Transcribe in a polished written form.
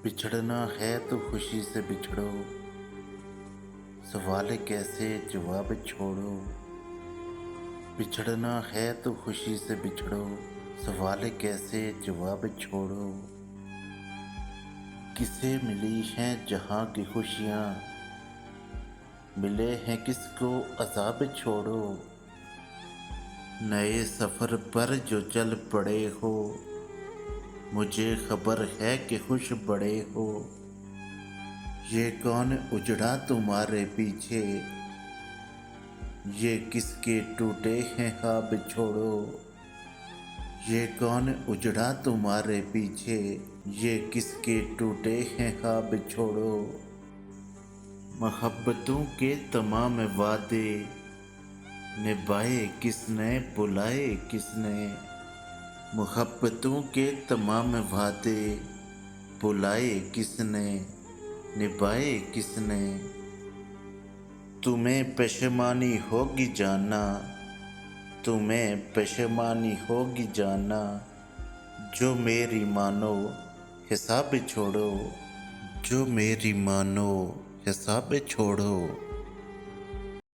बिछड़ना है तो खुशी से बिछड़ो, सवाल कैसे जवाब छोड़ो। बिछड़ना है तो खुशी से बिछड़ो, सवाल कैसे जवाब छोड़ो। किसे मिली हैं जहाँ की खुशियाँ, मिले हैं किसको अज़ाब छोड़ो। नए सफ़र पर जो चल पड़े हो, मुझे खबर है कि खुश बड़े हो। ये कौन उजड़ा तुम्हारे पीछे, ये किसके टूटे हैं ख्वाब छोड़ो। ये कौन उजड़ा तुम्हारे पीछे, ये किसके टूटे हैं ख्वाब छोड़ो। मोहब्बतों के तमाम वादे निभाए किसने, बुलाए किसने। मोहब्बतों के तमाम वादे बुलाए किसने, निभाए किसने। तुम्हें पेशमानी होगी जाना, तुम्हें पेशमानी होगी जाना। जो मेरी मानो हिसाब छोड़ो, जो मेरी मानो हिसाब छोड़ो।